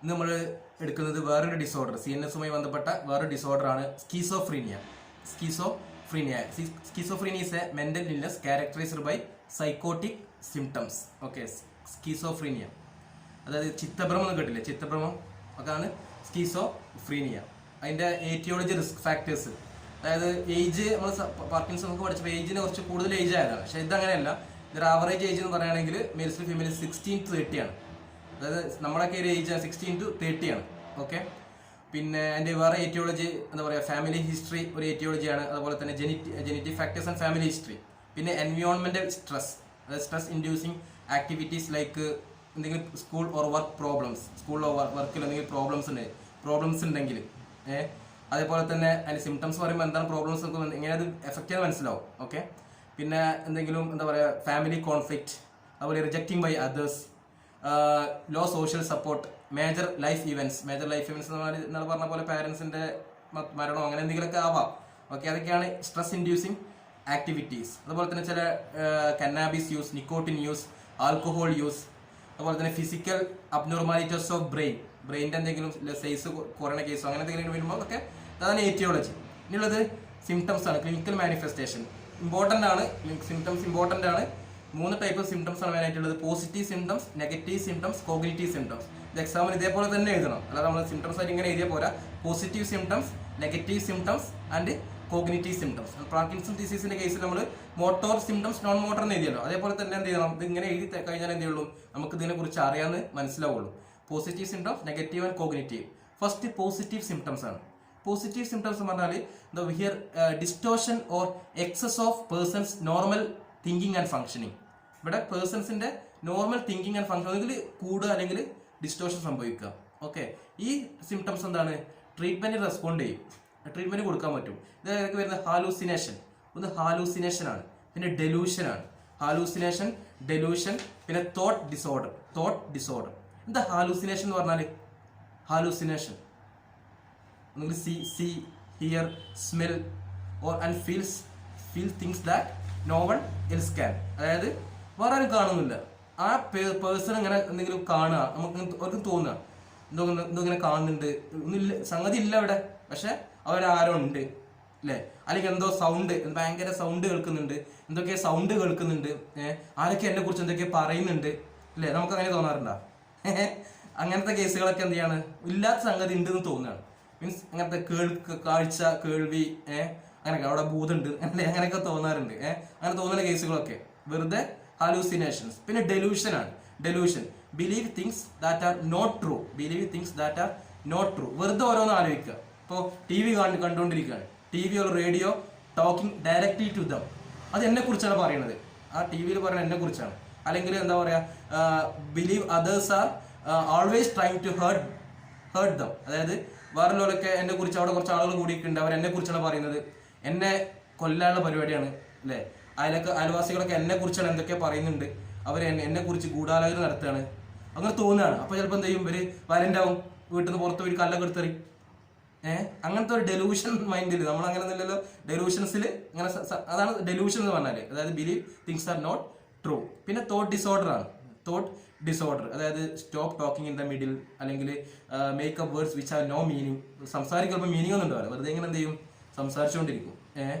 നമ്മൾ എടുക്കുന്നത് വേറൊരു ഡിസോർഡർ, CNS-ഉമായി ബന്ധപ്പെട്ട വേറൊരു ഡിസോർഡറാണ് schizophrenia. Schizophrenia is a mental illness characterized by psychotic symptoms. Okay, schizophrenia അതായത് ചിത്തഭ്രമം എന്ന് കേട്ടില്ലേ, ചിത്തഭ്രമം അതാണ് സ്കീസോഫ്രീനിയ. അതിൻ്റെ ഏറ്റിയോളജി, റിസ്ക് ഫാക്ടേഴ്സ്, അതായത് ഏജ്, നമ്മൾ പാർക്കിൻസൺ ഒക്കെ പഠിച്ചപ്പോൾ ഏജിന് കുറച്ച് കൂടുതൽ ഏജ് ആയതാണ്. പക്ഷേ ഇതങ്ങനെയല്ല. ഇതൊരു ആവറേജ് ഏജ് എന്ന് പറയുകയാണെങ്കിൽ മെയിൽസിൽ ഫീമെയിൽ 16 to 30 ആണ്. അതായത് നമ്മളൊക്കെ ഒരു ഏജ് 16 to 30 ആണ്. ഓക്കെ, പിന്നെ അതിൻ്റെ വേറെ ഏറ്റിയോളജി എന്താ പറയുക, ഫാമിലി ഹിസ്റ്ററി ഒരു ഏറ്റിയോളജിയാണ്. അതുപോലെ തന്നെ genetic factors and family history. പിന്നെ എൻവയോൺമെന്റൽ സ്ട്രെസ്, അതായത് സ്ട്രെസ് ഇൻഡ്യൂസിങ് ആക്ടിവിറ്റീസ് ലൈക്ക് എന്തെങ്കിലും സ്കൂൾ ഓർ വർക്ക് പ്രോബ്ലംസ്, സ്കൂളിലോ വർക്കിൽ എന്തെങ്കിലും പ്രോബ്ലംസ് ഉണ്ടെങ്കിൽ അതേപോലെ തന്നെ അതിൻ്റെ സിംറ്റംസ് പറയുമ്പോൾ എന്താണ് പ്രോബ്ലംസ് നമുക്ക് എങ്ങനെ അത് എഫക്റ്റ് ചെയ്യാൻ മനസ്സിലാവും. ഓക്കെ, പിന്നെ എന്തെങ്കിലും എന്താ പറയുക ഫാമിലി കോൺഫ്ലിക്റ്റ്, അതുപോലെ rejecting by others, low social support, major life events എന്ന് പറഞ്ഞാൽ നിങ്ങൾ പറഞ്ഞ പോലെ പാരൻസിൻ്റെ മരണമോ അങ്ങനെ എന്തെങ്കിലുമൊക്കെ ആവാം. ഓക്കെ, അതൊക്കെയാണ് സ്ട്രെസ് ഇൻഡ്യൂസിങ് ആക്ടിവിറ്റീസ്. അതുപോലെ തന്നെ ചില കന്നാബിസ് use, nicotine use, alcohol use, അതുപോലെ തന്നെ ഫിസിക്കൽ അബ്നോർമാലിറ്റീസ് ഓഫ് ബ്രെയിൻ്റെ എന്തെങ്കിലും സൈസ് കുറയുന്ന കേസോ അങ്ങനെ എന്തെങ്കിലും വരുമ്പോൾ ഒക്കെ അതാണ് ഏറ്റിയോളജി. ഇനിയുള്ളത് സിംറ്റംസ് ആണ്, ക്ലിനിക്കൽ മാനിഫെസ്റ്റേഷൻ ഇമ്പോർട്ടൻ്റ് ആണ്. സിംറ്റംസ് ഇമ്പോർട്ടൻ്റ് ആണ്. 3 ടൈപ്പ് ഓഫ് സിംറ്റംസ് ആണ് മെയിനായിട്ടുള്ളത്: positive symptoms, negative symptoms, cognitive symptoms. ഇത് എക്സാമിന് ഇതേപോലെ തന്നെ എഴുതണം, അല്ലാതെ നമ്മൾ സിംറ്റംസ് ആയിട്ട് ഇങ്ങനെ എഴുതിയാൽ പോരാ. Positive symptoms, negative symptoms and cognitive symptoms. Parkinson ഡിസീസിന്റെ കേസിൽ നമ്മൾ മോട്ടോർ സിംറ്റംസ്, നോൺ മോട്ടോർ എന്ന് എഴുതിയല്ലോ, അതേപോലെ തന്നെ എന്ത് ചെയ്യണം, ഇത് ഇങ്ങനെ എഴുതി കഴിഞ്ഞാൽ എന്ത് ചെയ്യുള്ളൂ, നമുക്ക് ഇതിനെ കുറിച്ച് അറിയാമെന്ന് മനസ്സിലാവുള്ളൂ. Positive symptoms, negative and cognitive. First positive symptoms ആണ്. പോസിറ്റീവ് സിംറ്റംസ് എന്ന് പറഞ്ഞാൽ here distortion or excess of persons normal thinking and functioning. ഇവിടെ പേഴ്സൺസിന്റെ നോർമൽ തിങ്കിങ് ആൻഡ് ഫംഗ്ഷൻ ഒന്നുകിൽ കൂടുക അല്ലെങ്കിൽ ഡിസ്റ്റോർഷൻ സംഭവിക്കുക. ഓക്കെ, ഈ സിംറ്റംസ് എന്താണ്, ട്രീറ്റ്മെന്റ് റെസ്പോണ്ട് ചെയ്യും, ട്രീറ്റ്മെന്റ് കൊടുക്കാൻ പറ്റും. ഇതൊക്കെ വരുന്ന ഹാലൂസിനേഷൻ, ഒന്ന് ഹാലൂസിനേഷൻ ആണ്, പിന്നെ ഡെലൂഷൻ ആണ്. ഹാലൂസിനേഷൻ, ഡെലൂഷൻ, പിന്നെ തോട്ട് ഡിസോർഡർ. എന്താ ഹാലൂസിനേഷൻ എന്ന് പറഞ്ഞാൽ? ഹാലൂസിനേഷൻ ഒന്നുകിൽ see, hear, smell or and feel things that no one else can. അതായത് വേറെ ആരും കാണുന്നില്ല, ആ പേഴ്സൺ ഇങ്ങനെ എന്തെങ്കിലും കാണുക, നമുക്ക് അവർക്ക് തോന്നുക എന്തോ ഇങ്ങനെ കാണുന്നുണ്ട്, ഒന്നുമില്ല, സംഗതി ഇല്ല അവിടെ, പക്ഷെ അവരാരോ ഉണ്ട് അല്ലേ, അല്ലെങ്കിൽ എന്തോ സൗണ്ട്, ഭയങ്കര സൗണ്ട് കേൾക്കുന്നുണ്ട്, എന്തൊക്കെ സൗണ്ട് കേൾക്കുന്നുണ്ട്, ആരൊക്കെ എന്നെ കുറിച്ച് എന്തൊക്കെ പറയുന്നുണ്ട് അല്ലേ, നമുക്ക് അങ്ങനെ തോന്നാറുണ്ടോ? അങ്ങനത്തെ കേസുകളൊക്കെ എന്ത് ചെയ്യാണ്, ഇല്ലാത്ത സംഗതി ഉണ്ടെന്ന് തോന്നുകയാണ്. മീൻസ് അങ്ങനത്തെ കാഴ്ച, കേൾവി, അങ്ങനെയൊക്കെ അവിടെ ഭൂതമുണ്ട് അല്ലേ, അങ്ങനെയൊക്കെ തോന്നാറുണ്ട്. അങ്ങനെ തോന്നുന്ന കേസുകളൊക്കെ വെറുതെ ഹാലൂസിനേഷൻസ്. പിന്നെ ഡെലൂഷൻ ആണ്. Delusion, believe things that are not true. വെറുതെ ഓരോന്ന് ആലോചിക്കുക. ഇപ്പോൾ TV കണ്ടുകൊണ്ടിരിക്കുകയാണ്, TV or radio talking directly to them, അത് എന്നെ കുറിച്ചാണ് പറയുന്നത്, ആ TV പറയുന്നത് എന്നെ കുറിച്ചാണ്. അല്ലെങ്കിൽ എന്താ പറയുക, believe others are always trying to hurt them. അതായത് വേറെ ലോലൊക്കെ എന്നെ കുറിച്ച്, അവിടെ കുറച്ച് ആളുകൾ കൂടിയിട്ടുണ്ട്, അവർ എന്നെ കുറിച്ചാണ് പറയുന്നത്, എന്നെ കൊല്ലാനുള്ള പരിപാടിയാണ് അല്ലേ, അയൽവാസികളൊക്കെ എന്നെ കുറിച്ചാണ് എന്തൊക്കെ പറയുന്നുണ്ട്, അവർ എന്നെ കുറിച്ച് ഗൂഢാലോചന നടത്തുകയാണ്, അങ്ങനെ തോന്നുകയാണ്. അപ്പോൾ ചിലപ്പോൾ എന്ത് ചെയ്യും, ഇവർ വയലന്റ് ആവും, വീട്ടിൽ നിന്ന് പുറത്ത് പോയി കല്ലൊക്കെ എടുത്തെറി. അങ്ങനത്തെ ഒരു ഡെലൂഷൻ മൈൻഡിൽ, നമ്മൾ അങ്ങനെ ഒന്നുമില്ലല്ലോ ഡെലൂഷൻസിൽ, അങ്ങനെ അതാണ് ഡെലൂഷൻ എന്ന് പറഞ്ഞാൽ, അതായത് believe things are not true. പിന്നെ തോട്ട് ഡിസോർഡർ ആണ്. അതായത് stop talking in the middle, അല്ലെങ്കിൽ make up words which have no meaning. സംസാരിക്കുമ്പോൾ മീനിങ് ഒന്നും ഉണ്ടാവില്ല, വെറുതെ ഇങ്ങനെ എന്ത് ചെയ്യും, സംസാരിച്ചുകൊണ്ടിരിക്കും.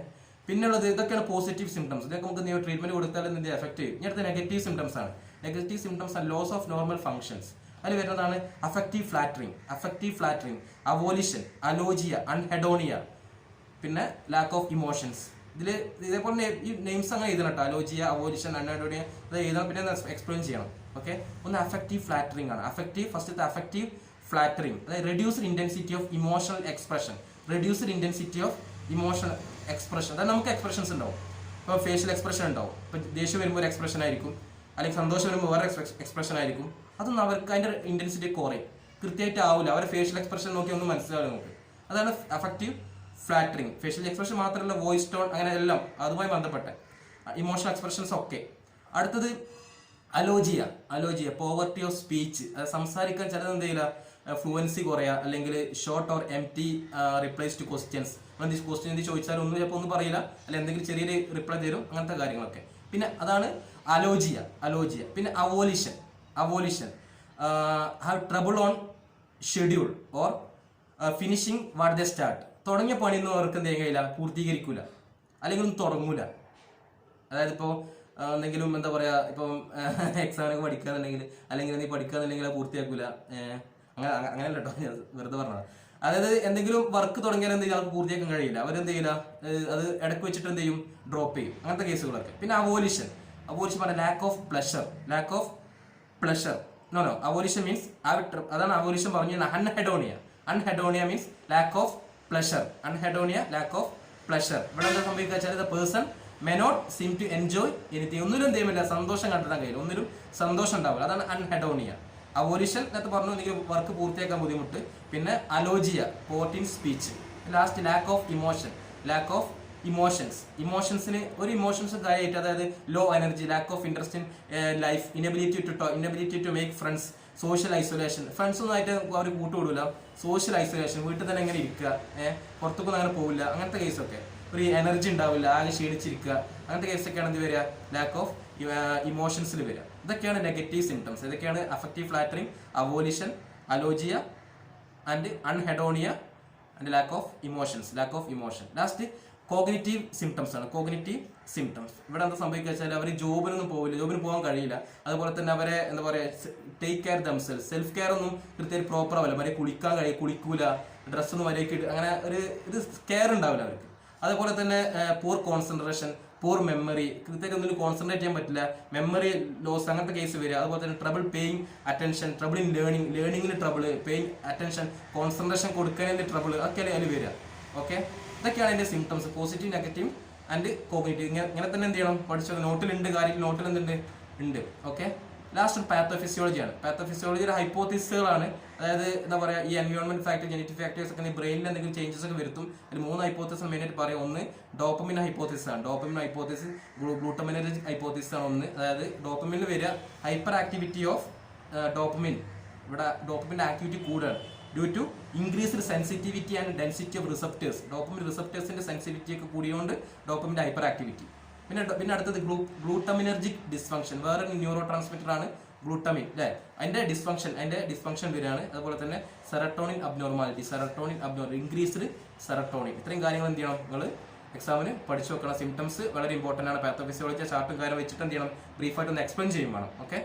പിന്നെയുള്ളത് ഇതൊക്കെയാണ് പോസിറ്റീവ് സിംറ്റംസ്. ഇതൊക്കെ നമുക്ക് ട്രീറ്റ്മെന്റ് കൊടുത്താൽ എന്ത് എഫക്ട് ചെയ്യും. ഇനി അടുത്ത നെഗറ്റീവ് സിംറ്റംസ് ആണ്. Negative symptoms and loss of normal functions. അതിൽ വരുന്നതാണ് അഫക്റ്റീവ് ഫ്ലാറ്ററിങ്, അവോലിഷൻ, അലോജിയ, അൺഹെഡോണിയ, പിന്നെ ലാക്ക് ഓഫ് ഇമോഷൻസ്. ഇതേപോലെ ഈ നെയിംസ് അങ്ങനെ എഴുതണം കേട്ടോ, അലോജിയ, അവോലിഷൻ, അൺഹെഡോണിയ, അത് എഴുതണം, പിന്നെ എക്സ്പ്ലെയിൻ ചെയ്യണം. ഓക്കെ, ഒന്ന് അഫക്റ്റീവ് ഫ്ലാറ്ററിങ് ആണ്. ഫസ്റ്റത്തെ അഫക്റ്റീവ് ഫ്ലാറ്ററിങ്, അതായത് reduced intensity of emotional expression. അതായത് നമുക്ക് എക്സ്പ്രഷൻസ് ഉണ്ടാവും. ഇപ്പോൾ ഫേഷ്യൽ എക്സ്പ്രഷൻ ഉണ്ടാവും. ഇപ്പോൾ ദേഷ്യം വരുമ്പോൾ ഒരു എക്സ്പ്രഷൻ ആയിരിക്കും, അല്ലെങ്കിൽ സന്തോഷം വരുമ്പോൾ വേറെ എക്സ്പ്രഷൻ ആയിരിക്കും. അതൊന്നും അവർക്ക് അതിൻ്റെ ഇന്റൻസിറ്റി കുറയും, കൃത്യമായിട്ട് ആവില്ല. അവരുടെ ഫേഷ്യൽ എക്സ്പ്രഷൻ നോക്കി ഒന്ന് മനസ്സിലാവും നമുക്ക്. അതാണ് അഫക്റ്റീവ് ഫ്ലാറ്ററിങ്. ഫേഷ്യൽ എക്സ്പ്രഷൻ മാത്രമല്ല, വോയിസ് ടോൺ, അങ്ങനെ എല്ലാം അതുമായി ബന്ധപ്പെട്ട ഇമോഷണൽ എക്സ്പ്രഷൻസ് ഒക്കെ. അടുത്തത് അലോജിയ, പോവർട്ടി ഓഫ് സ്പീച്ച്. അത് സംസാരിക്കാൻ ചിലത് എന്ത് ചെയ്യില്ല, ഫ്ലുവൻസി കുറയുക, അല്ലെങ്കിൽ short or empty replies two questions. Question എന്ത് ചോദിച്ചാലും ഒന്നും ചിലപ്പോൾ ഒന്നും പറയില്ല, അല്ലെങ്കിൽ എന്തെങ്കിലും ചെറിയൊരു റിപ്ലൈ തരും, അങ്ങനത്തെ കാര്യങ്ങളൊക്കെ. പിന്നെ അതാണ് അലോജിയ. പിന്നെ avolition, have trouble on schedule or finishing what they start. തുടങ്ങിയ പണിയൊന്നും അവർക്ക് എന്ത് ചെയ്യാൻ കഴിയില്ല, പൂർത്തീകരിക്കൂല, അല്ലെങ്കിൽ ഒന്നും തുടങ്ങൂല. അതായത് ഇപ്പോൾ എന്തെങ്കിലും എന്താ പറയുക, ഇപ്പം എക്സാമിനൊക്കെ പഠിക്കാന്നുണ്ടെങ്കിൽ അല്ലെങ്കിൽ നീ പഠിക്കാന്നുണ്ടെങ്കിൽ അത് പൂർത്തിയാക്കൂല. അങ്ങനെയല്ല കേട്ടോ, ഞാൻ വെറുതെ പറഞ്ഞത്. അതായത് എന്തെങ്കിലും വർക്ക് തുടങ്ങിയാൽ എന്ത് ചെയ്യും, അവർക്ക് പൂർത്തിയാക്കാൻ കഴിയില്ല. അവരെന്ത് ചെയ്യില്ല, അത് ഇടയ്ക്ക് വെച്ചിട്ട് എന്ത് ചെയ്യും, ഡ്രോപ്പ് ചെയ്യും. അങ്ങനത്തെ കേസുകളൊക്കെ. പിന്നെ അവോലിഷൻ പറഞ്ഞ lack of pleasure. No avolition means അതാണ് അവോലിഷൻ പറഞ്ഞ anhedonia means lack of pleasure. Lack of pleasure. ഇവിടെ എന്താ സംഭവിക്കുക വെച്ചാൽ the person may not seem to enjoy anything. ഒന്നിലും എന്ത് ചെയ്യുമില്ല, സന്തോഷം കണ്ടെത്താൻ കഴിയില്ല, ഒന്നിലും സന്തോഷം ഉണ്ടാവില്ല. അതാണ് അൺഹെഡോണിയ. അവോലിഷൻ നേരത്തെ പറഞ്ഞു, എന്തെങ്കിലും വർക്ക് പൂർത്തിയാക്കാൻ ബുദ്ധിമുട്ട്. പിന്നെ alogia, port in speech. Last lack of ഇമോഷൻസിന് ഒരു ഇമോഷൻസ് കാര്യമായിട്ട്, അതായത് low energy, lack of interest in life, inability to make friends, social isolation. ഫ്രണ്ട്സൊന്നുമായിട്ട് അവർ കൂട്ടുകൂടില്ല, സോഷ്യൽ ഐസൊലേഷൻ, വീട്ടിൽ തന്നെ എങ്ങനെ ഇരിക്കുക, പുറത്തേക്കൊന്നും അങ്ങനെ പോകില്ല. അങ്ങനത്തെ കേസൊക്കെ. ഒരു എനർജി ഉണ്ടാവില്ല, ആകെ ക്ഷീണിച്ചിരിക്കുക. അങ്ങനത്തെ കേസൊക്കെയാണ് എന്ത് വരിക, ലാക്ക് ഓഫ് ഇമോഷൻസിൽ വരിക. ഇതൊക്കെയാണ് നെഗറ്റീവ് സിംറ്റംസ്. ഇതൊക്കെയാണ് affective flattering, avolition, alogia and anhedonia and lack of emotion. Last cognitive symptoms ആണ്. ഇവിടെ എന്താ സംഭവിക്കുക വെച്ചാൽ അവർ ജോബിനൊന്നും പോകില്ല, ജോബിന് പോകാൻ കഴിയില്ല. അതുപോലെ തന്നെ അവരെ എന്താ പറയുക, take care themselves, self care ഒന്നും കൃത്യമായിട്ട് പ്രോപ്പർ ആവില്ല. മര്യാദ കുളിക്കൂല, ഡ്രസ്സൊന്നും മര്യാദയ്ക്ക് അങ്ങനെ ഒരു കെയർ ഉണ്ടാവില്ല അവർക്ക്. അതുപോലെ തന്നെ പൂർ കോൺസെൻട്രേഷൻ, പൂർ മെമ്മറി, കൃത്യമായിട്ട് ഒന്നിനും കോൺസെൻട്രേറ്റ് ചെയ്യാൻ പറ്റില്ല, മെമ്മറി ലോസ്, അങ്ങനത്തെ കേസ് വരിക. അതുപോലെ തന്നെ trouble paying attention, trouble in ലേണിംഗിന് ട്രബിൾ, പേയിങ് അറ്റൻഷൻ, കോൺസെൻട്രേഷൻ കൊടുക്കുന്നതിന് ട്രബിൾ, ഒക്കെ അതിൽ വരിക. ഓക്കെ, ഇതൊക്കെയാണ് അതിന്റെ symptoms, positive, negative and cognitive. ഇങ്ങനെ തന്നെ എന്ത് ചെയ്യണം, പഠിച്ചത് നോട്ടിലുണ്ട്, കാര്യം നോട്ടിൽ എന്തുണ്ട്. ഓക്കെ, ലാസ്റ്റ് പാത്തോഫിസിയോളജിയാണ്. പാത്തോഫിസിയോളജിയുടെ ഹൈപ്പോത്തിസുകളാണ്. അതായത് എന്താ പറയുക, ഈ എൻവയോൺമെന്റ് ഫാക്ടർ, ജനറ്റിക് ഫാക്ടേഴ്സ് ഒക്കെ ബ്രെയിനിൽ എന്തെങ്കിലും ചേഞ്ചസ് ഒക്കെ വരുത്തും. അതിൽ 3 ഹൈപ്പോത്തിസ് മെയിനായിട്ട് പറയാം. ഒന്ന് ഡോപ്പമിൻ ഹൈപ്പോത്തിസ് ആണ്. ഗ്ലൂട്ടമിനർജിക് ഹൈപ്പോത്തിസ് ആണ് ഒന്ന്. അതായത് ഡോപ്പമിനിൽ വരിക ഹൈപ്പർ ആക്ടിവിറ്റി ഓഫ് ഡോപ്പമിൻ. ഇവിടെ ഡോപ്പമിന്റെ ആക്ടിവിറ്റി കൂടുകയാണ് due to increased sensitivity and density of receptors. Dopamine റിസപ്റ്റേഴ്സിന്റെ സെൻസിറ്റിവിറ്റി ഒക്കെ കൂടിയോണ്ട് ഡോപ്പമിന്റെ ഹൈപ്പർ ആക്ടിവിറ്റി. പിന്നെ അടുത്തത് ഗ്ലൂട്ടമിനർജിക് ഡിസ്ഫങ്ഷൻ. വേറൊരു ന്യൂറോ ട്രാൻസ്മിറ്റർ ആണ് ഗ്ലൂട്ടമിൻ, അല്ലേ? അതിന്റെ ഡിസ്ഫങ്ഷൻ വരികയാണ്. അതുപോലെ തന്നെ സെറട്ടോണിൻ അബ്നോർമാലിറ്റി, ഇൻക്രീസ്ഡ് സെറട്ടോണിൻ. ഇത്രയും കാര്യങ്ങൾ എന്ത് ചെയ്യണം, നിങ്ങൾ എക്സാമിന് പഠിച്ചു വെക്കണം. സിംറ്റംസ് വളരെ ഇമ്പോർട്ടന്റ് ആണ്. പാത്തോഫിസിയോളജി ചാർട്ടും കാര്യം വെച്ചിട്ട് എന്ത് ചെയ്യണം, ബ്രീഫായിട്ട് ഒന്ന് എക്സ്പ്ലെയിൻ ചെയ്യും വേണം. ഓക്കെ.